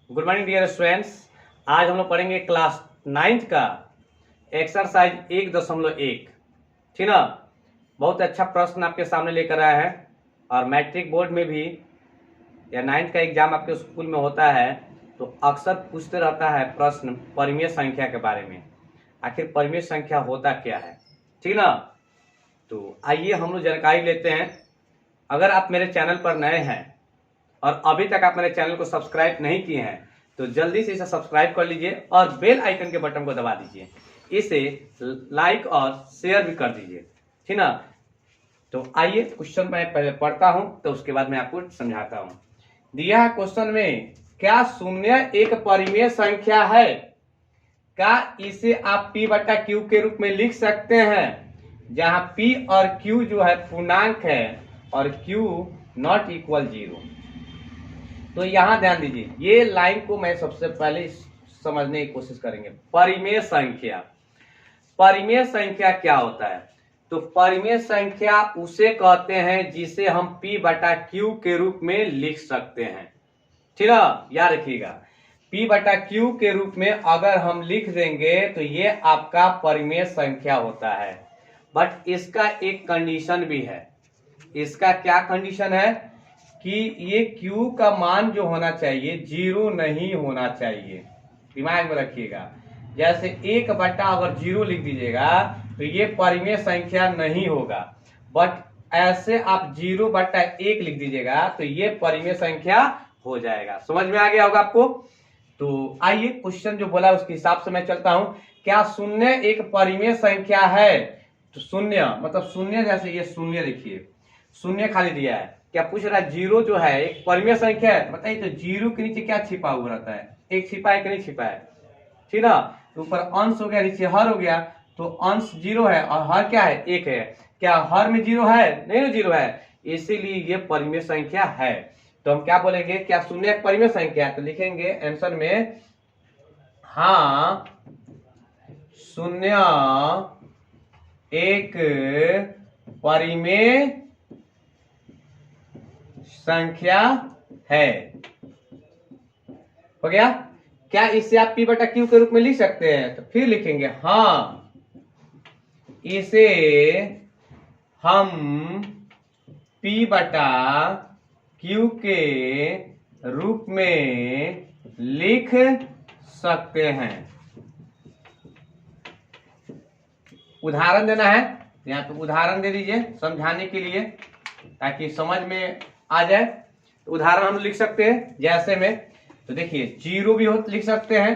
Good morning dear students. आज हम लोग पढ़ेंगे क्लास 9th का एक्सरसाइज 1.1। ठीक ना। बहुत अच्छा प्रश्न आपके सामने लेकर आया है और मैट्रिक बोर्ड में भी या 9th का एग्जाम आपके स्कूल में होता है तो अक्सर पूछते रहता है प्रश्न परिमेय संख्या के बारे में। आखिर परिमेय संख्या होता क्या है, ठीक ना। तो आइए हम लोग जानकारी लेते हैं। अगर आप मेरे चैनल पर नए हैं और अभी तक आप मेरे चैनल को सब्सक्राइब नहीं किए हैं तो जल्दी से इसे सब्सक्राइब कर लीजिए और बेल आइकन के बटन को दबा दीजिए। इसे लाइक और शेयर भी कर दीजिए, ठीक ना। तो आइए क्वेश्चन मैं पहले पढ़ता हूं तो उसके बाद मैं आपको समझाता हूं। दिया है क्वेश्चन में, क्या शून्य एक परिमेय संख्या है? क्या इसे आप p बटा क्यू के रूप में लिख सकते हैं, जहां p और q जो है पूर्णांक है और q नॉट इक्वल 0। तो यहां ध्यान दीजिए, ये लाइन को मैं सबसे पहले समझने की कोशिश करेंगे। परिमेय संख्या, परिमेय संख्या क्या होता है? तो परिमेय संख्या उसे कहते हैं जिसे हम p बटा क्यू के रूप में लिख सकते हैं, ठीक है। याद रखिएगा, p बटा क्यू के रूप में अगर हम लिख देंगे तो ये आपका परिमेय संख्या होता है। बट इसका एक कंडीशन भी है। इसका क्या कंडीशन है कि ये q का मान जो होना चाहिए 0 नहीं होना चाहिए। दिमाग में रखिएगा, जैसे 1 बटा अगर 0 लिख दीजिएगा तो ये परिमेय संख्या नहीं होगा। बट ऐसे आप 0 बटा 1 लिख दीजिएगा तो ये परिमेय संख्या हो जाएगा। समझ में आ गया होगा आपको। तो आइए क्वेश्चन जो बोला उसके हिसाब से मैं चलता हूं। क्या शून्य एक परिमेय संख्या है? तो शून्य मतलब शून्य, जैसे ये शून्य देखिए, शून्य खाली दिया है। क्या पूछ रहा है? 0 जो है एक परिमेय संख्या है? बताइए तो 0 के नीचे क्या छिपा हुआ रहता है? एक छिपा है कि नहीं छिपा है, ठीक ना। तो ऊपर अंश हो गया, नीचे हर हो गया। तो अंश 0 है और हर क्या है? 1 है। क्या हर में 0 है? नहीं ना, 0 है, इसीलिए ये परिमेय संख्या है। तो हम क्या बोलेंगे, क्या शून्य एक परिमेय संख्या है? तो लिखेंगे आंसर में, हाँ शून्य एक परिमेय संख्या है। हो गया। क्या इसे आप p बटा क्यू के रूप में लिख सकते हैं? तो फिर लिखेंगे हाँ, इसे हम p बटा क्यू के रूप में लिख सकते हैं। उदाहरण देना है, यहाँ पे उदाहरण दे दीजिए समझाने के लिए ताकि समझ में आ जाए। तो उदाहरण हम लिख सकते हैं जैसे में, तो देखिए 0 भी लिख सकते हैं।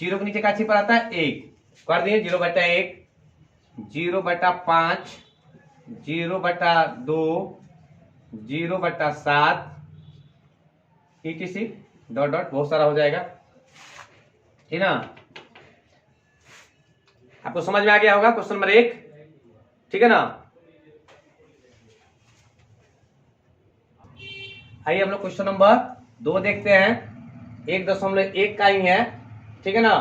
0 के नीचे का छिपा रहता है 1, कर दिए 0 बटा 1, 0 बटा 5, 0 बटा 2, 0 बटा 7 etc डॉट डॉट, बहुत सारा हो जाएगा, ठीक ना। आपको समझ में आ गया होगा क्वेश्चन नंबर 1, ठीक है ना। आइए हम लोग क्वेश्चन नंबर 2 देखते हैं। 1.1 का ही है, ठीक है ना,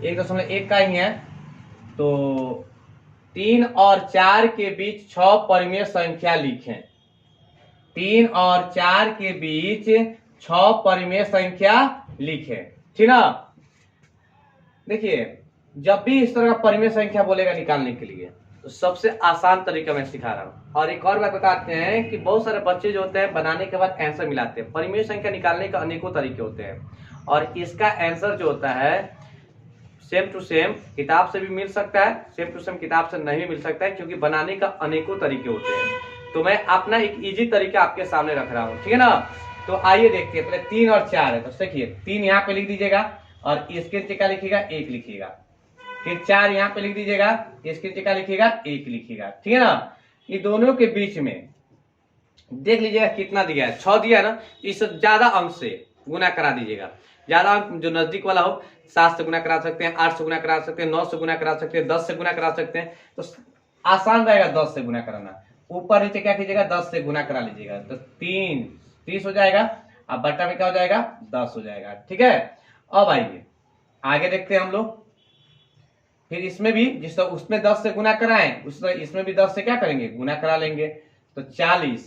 1.1 का ही है। तो 3 और 4 के बीच 6 परिमेय संख्या लिखें। 3 और 4 के बीच 6 परिमेय संख्या लिखें, ठीक ना। देखिए, जब भी इस तरह का परिमेय संख्या बोलेगा निकालने के लिए तो सबसे आसान तरीका मैं सिखा रहा हूं। और एक और बात बताते हैं कि बहुत सारे बच्चे जो होते हैं बनाने के बाद आंसर मिलाते हैं। परिमेय संख्या निकालने का अनेकों तरीके होते हैं और इसका आंसर जो होता है सेम टू सेम किताब से भी मिल सकता है, सेम टू सेम किताब से नहीं मिल सकता है, क्योंकि बनाने का अनेकों तरीके होते हैं। तो मैं अपना एक इजी तरीका आपके सामने रख रहा हूँ, ठीक है ना। तो आइए देखते हैं। पहले 3 और 4 है, तो देखिए 3 यहाँ पे लिख दीजिएगा और इसके नीचे क्या लिखिएगा? 1 लिखिएगा। फिर 4 यहाँ पे लिख दीजिएगा, इसके नीचे क्या लिखिएगा? 1 लिखिएगा, ठीक है ना। ये दोनों के बीच में देख लीजिएगा कितना दिया है, 6 दिया है ना। इस ज्यादा अंक से गुना करा दीजिएगा। ज्यादा अंक जो नजदीक वाला हो 7 से गुना करा सकते हैं, 8 से गुना करा सकते हैं, 9 से गुना करा सकते हैं, 10 से गुना करा सकते हैं। तो आसान रहेगा 10 से गुना कराना। ऊपर नीचे क्या कीजिएगा? 10 से गुना करा लीजिएगा। तो 3 30 हो जाएगा, अब बट्टा में क्या हो जाएगा? 10 हो जाएगा, ठीक है। अब आइए आगे देखते हैं हम लोग। फिर इसमें भी जिस तरह उसमें 10 से गुना कराएं उसमें इसमें भी 10 से क्या करेंगे? गुना करा लेंगे। तो 40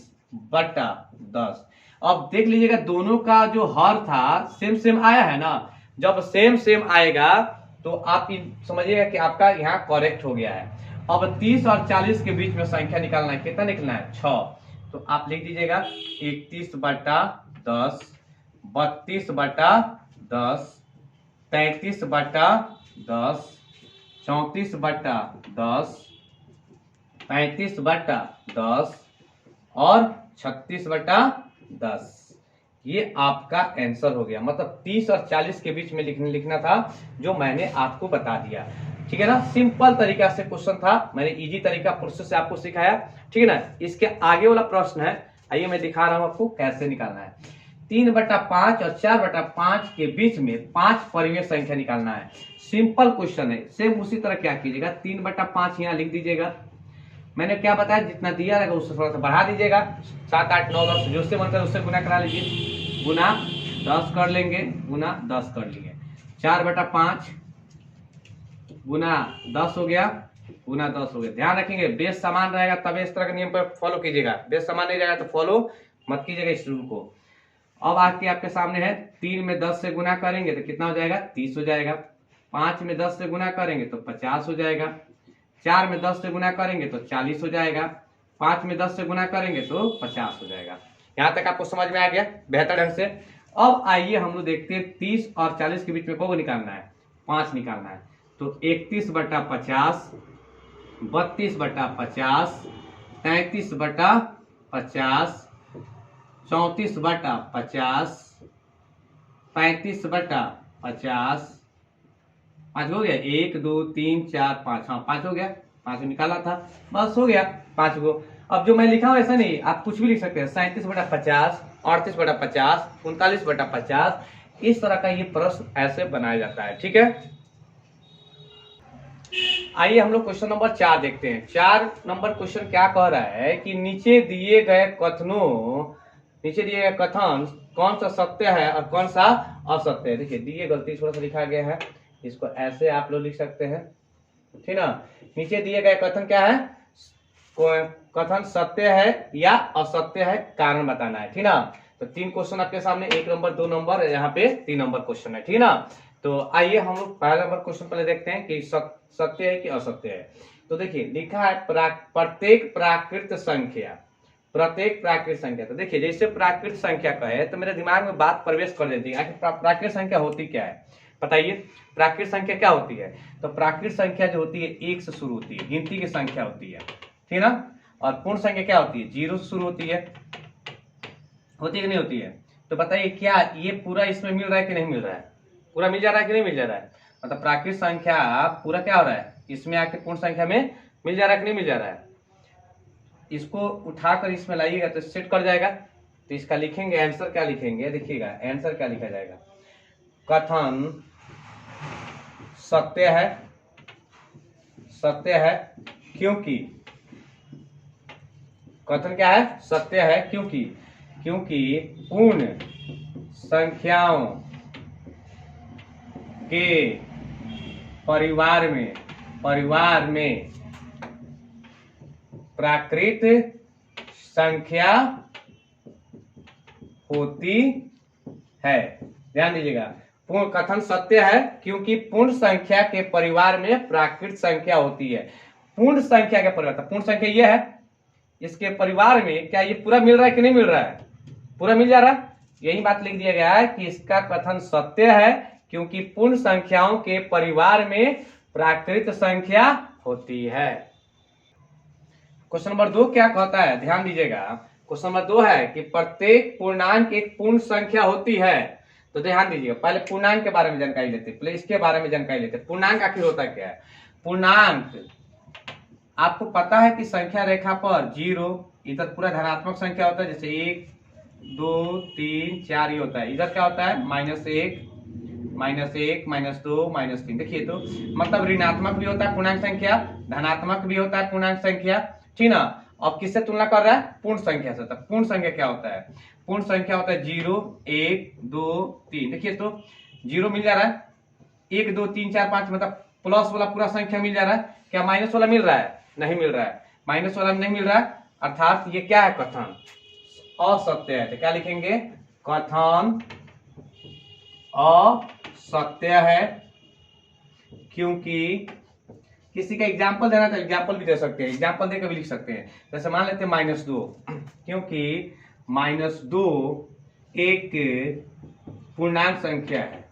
बटा 10। अब देख लीजिएगा दोनों का जो हर था सेम सेम आया है ना। जब सेम सेम आएगा तो आप समझिएगा कि आपका यहाँ करेक्ट हो गया है। अब 30 और 40 के बीच में संख्या निकालना है, कितना निकलना है 6। तो आप लिख दीजिएगा 31/10, 32/10, 33/10, 34/10, 35/10 और 36/10। ये आपका आंसर हो गया। मतलब 30 और 40 के बीच में लिखना था, जो मैंने आपको बता दिया। ठीक है ना, सिंपल तरीका से क्वेश्चन था, मैंने इजी तरीका प्रोसेस से आपको सिखाया। ठीक है ना। इसके आगे वाला प्रश्न है, आइए मैं दिखा रहा हूं आपको कैसे निकालना है। 3/5 और 4/5 के बीच में 5 परिमेय संख्या निकालना है। सिंपल क्वेश्चन है। सेम उसी तरह क्या कीजिएगा, 3/5 यहाँ लिख दीजिएगा। मैंने क्या बताया, जितना दिया रहेगा उससे थोड़ा सा बढ़ा दीजिएगा। 7, 8, 9, 10 जो से बनकर उससे गुना करा लीजिए। गुना 10 कर लेंगे, गुना 10 कर लेंगे। 4/5 गुना 10 हो गया, गुना 10 हो गया। ध्यान रखेंगे बेस समान रहेगा तब इस तरह के नियम पर फॉलो कीजिएगा। बेस समान नहीं रहेगा तो फॉलो मत कीजिएगा इस रूल को। अब आपके सामने है, 3 में 10 से गुना करेंगे तो कितना हो जाएगा, 30 हो जाएगा। 5 में 10 से गुना करेंगे तो 50 हो जाएगा। 4 में 10 से गुना करेंगे तो 40 हो जाएगा। 5 में 10 से गुना करेंगे तो 50 हो जाएगा। यहाँ तक आपको समझ में आ गया बेहतर ढंग से। अब आइए हम लोग देखते हैं 30 और 40 के बीच में कौन निकालना है, 5 निकालना है। तो 31/50, 32/50, 33/50, 34/50, 35/50। 5 हो गया, 1 2 3 4 5, हाँ 5 हो गया। 5 निकाला था, बस हो गया 5 को। अब जो मैं लिखा हूं ऐसा नहीं, आप कुछ भी लिख सकते हैं। 37/50, 38/50, 39/50। इस तरह का ये प्रश्न ऐसे बनाया जाता है। ठीक है। आइए हम लोग क्वेश्चन नंबर 4 देखते हैं। 4 नंबर क्वेश्चन क्या कह रहा है कि नीचे दिए गए कथन कौन सा सत्य है और कौन सा असत्य है। देखिए दिए गलती थोड़ा सा लिखा गया है, इसको ऐसे आप लोग लिख सकते हैं। ठीक ना। नीचे दिए गए कथन क्या है, कथन सत्य है या असत्य है, कारण बताना है। ठीक ना। तो 3 क्वेश्चन आपके सामने, 1 नंबर 2 नंबर, यहाँ पे 3 नंबर क्वेश्चन है। ठीक ना। तो आइए हम लोग पहला नंबर क्वेश्चन पहले देखते हैं कि सत्य है कि असत्य है। तो देखिए लिखा है प्रत्येक प्राकृत संख्या। तो देखिए जैसे प्राकृत संख्या का है तो मेरे दिमाग में बात प्रवेश कर देती है, आखिर प्राकृत संख्या होती क्या है बताइए। प्राकृत संख्या क्या होती है, तो प्राकृत संख्या जो होती है 1 से शुरू होती है, गिनती की संख्या होती है। ठीक ना। और पूर्ण संख्या क्या होती है, 0 से शुरू होती है कि नहीं होती है। तो बताइए क्या ये पूरा इसमें मिल रहा है कि नहीं मिल रहा है, पूरा मिल जा रहा है कि नहीं मिल जा रहा है। मतलब प्राकृत संख्या पूरा क्या हो रहा है, इसमें आके पूर्ण संख्या में मिल जा रहा है कि नहीं मिल जा रहा है। इसको उठाकर इसमें लाइएगा तो सेट कर जाएगा। तो इसका लिखेंगे आंसर, क्या लिखेंगे देखिएगा आंसर क्या लिखा जाएगा। कथन सत्य है क्योंकि, कथन क्या है, सत्य है क्योंकि पूर्ण संख्याओं के परिवार में प्राकृत संख्या होती है। ध्यान दीजिएगा, पूर्ण कथन सत्य है क्योंकि पूर्ण संख्या के परिवार में प्राकृत संख्या होती है। पूर्ण संख्या के परिवार, पूर्ण संख्या यह है, इसके परिवार में क्या ये पूरा मिल रहा है कि नहीं मिल रहा है, पूरा मिल जा रहा है। यही बात लिख दिया गया है कि इसका कथन सत्य है क्योंकि पूर्ण संख्याओं के परिवार में प्राकृत संख्या होती है। क्वेश्चन नंबर 2 क्या कहता है, ध्यान दीजिएगा। क्वेश्चन नंबर 2 है कि प्रत्येक पूर्णांक एक पूर्ण संख्या होती है। तो ध्यान दीजिएगा, पहले पूर्णांक के बारे में जानकारी लेते हैं, पहले इसके बारे में जानकारी लेते हैं। पूर्णांक आखिर होता क्या है। पूर्णांक आपको पता है कि संख्या रेखा पर 0 इधर पूरा धनात्मक संख्या होता है, जैसे 1 2 3 4 ये होता है। इधर क्या होता है, -1 -2 -3। देखिए तो मतलब ऋणात्मक भी होता है पूर्णांक संख्या, धनात्मक भी होता है पूर्णांक संख्या। ठीक ना। अब किससे तुलना कर रहा है, पूर्ण संख्या से। तो पूर्ण संख्या क्या होता है, पूर्ण संख्या होता है 0 1 2 3। देखिए तो 0 मिल जा रहा है, 1 2 3 4 5 मतलब प्लस वाला पूरा संख्या मिल जा रहा है। क्या माइनस वाला मिल रहा है, नहीं मिल रहा है, माइनस वाला नहीं मिल रहा है। अर्थात ये क्या है, कथन असत्य है। तो क्या लिखेंगे, कथन असत्य है क्योंकि, किसी का एग्जाम्पल देना तो एग्जाम्पल भी दे सकते हैं, एग्जाम्पल देकर भी लिख सकते हैं। जैसे मान लेते हैं -2, क्योंकि -2 एक पूर्णांक संख्या है,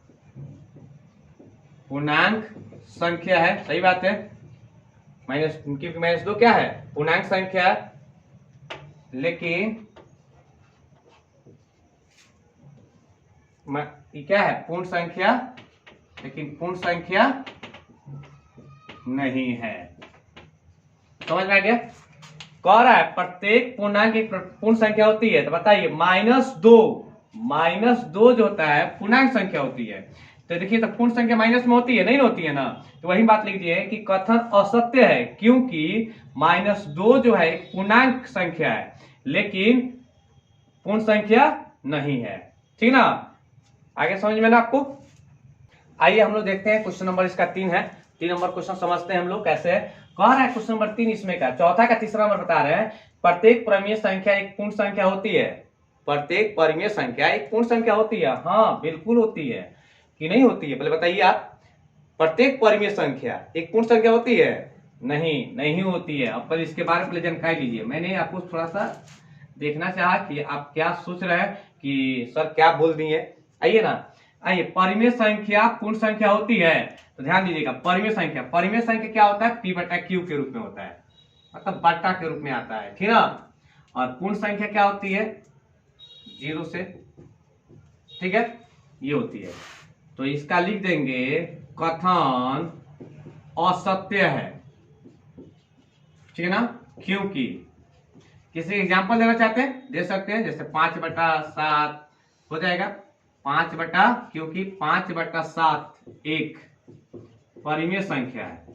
पूर्णांक संख्या है, सही बात है। क्योंकि -2 क्या है, पूर्णांक संख्या, लेकिन ये क्या है, पूर्ण संख्या, लेकिन पूर्ण संख्या नहीं है। समझ में आ गया। कह रहा है प्रत्येक पूर्णांक एक पूर्ण संख्या होती है। तो बताइए -2 जो होता है पूर्णांक संख्या होती है। तो देखिए, तो पूर्ण संख्या माइनस में होती है, नहीं होती है ना। तो वही बात लिख दिए कि कथन असत्य है क्योंकि -2 जो है एक पूर्णांक संख्या है, लेकिन पूर्ण संख्या नहीं है। ठीक ना, आगे समझ में ना आपको। आइए हम लोग देखते हैं क्वेश्चन नंबर इसका 3 है। 3 नंबर क्वेश्चन समझते हैं हम लोग कैसे है। कह रहा है क्वेश्चन नंबर 3 इसमें का चौथा का तीसरा नंबर बता रहे हैं, प्रत्येक परिमेय संख्या एक पूर्ण संख्या होती है। प्रत्येक परिमेय संख्या एक पूर्ण संख्या होती है। हाँ बिल्कुल होती है कि नहीं होती है, पहले बताइए आप। प्रत्येक परिमेय संख्या एक पूर्ण संख्या होती है? नहीं होती है। अब पहले इसके बारे में पहले जानकारी लीजिए। मैंने आपको थोड़ा सा देखना चाहा कि आप क्या सोच रहे हैं कि सर क्या बोल दिए। आइए ना, आइए, परिमेय संख्या पूर्ण संख्या होती है। तो ध्यान दीजिएगा, परिमेय संख्या क्या होता है, p/q के रूप में होता है, मतलब बट्टा के रूप में आता है, ठीक ना। और पूर्ण संख्या क्या होती है, 0 से, ठीक है, ये होती है। तो इसका लिख देंगे कथन असत्य है, ठीक है ना, क्योंकि। किसी एग्जाम्पल देना चाहते हैं, दे सकते हैं, जैसे 5/7 हो जाएगा, 5/, क्योंकि 5/7 एक परिमेय संख्या है,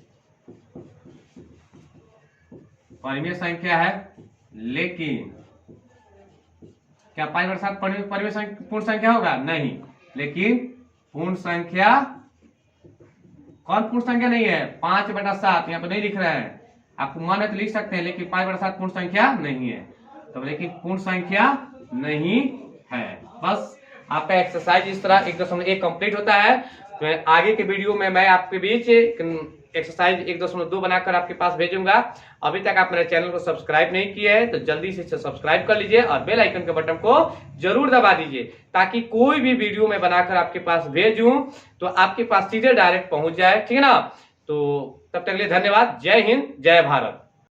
परिमेय संख्या है, लेकिन क्या 5/7 परिमेय पूर्ण संख्या होगा? नहीं। लेकिन पूर्ण संख्या, कौन पूर्ण संख्या नहीं है? 5/7 यहाँ पे नहीं लिख रहा है, आपको मन है तो लिख सकते हैं, लेकिन 5/7 पूर्ण संख्या नहीं है। तो लेकिन पूर्ण संख्या नहीं है। बस आपका एक्सरसाइज इस तरह 1.1 कंप्लीट होता है। तो आगे के वीडियो में मैं आपके बीच एक्सरसाइज 1.2 बनाकर आपके पास भेजूंगा। अभी तक आप मेरे चैनल को सब्सक्राइब नहीं किए हैं तो जल्दी से सब्सक्राइब कर लीजिए और बेल आइकन के बटन को जरूर दबा दीजिए, ताकि कोई भी वीडियो मैं बनाकर आपके पास भेजूं तो आपके पास सीधे डायरेक्ट पहुंच जाए, ठीक है ना। तो तब तक के लिए धन्यवाद। जय हिंद, जय भारत।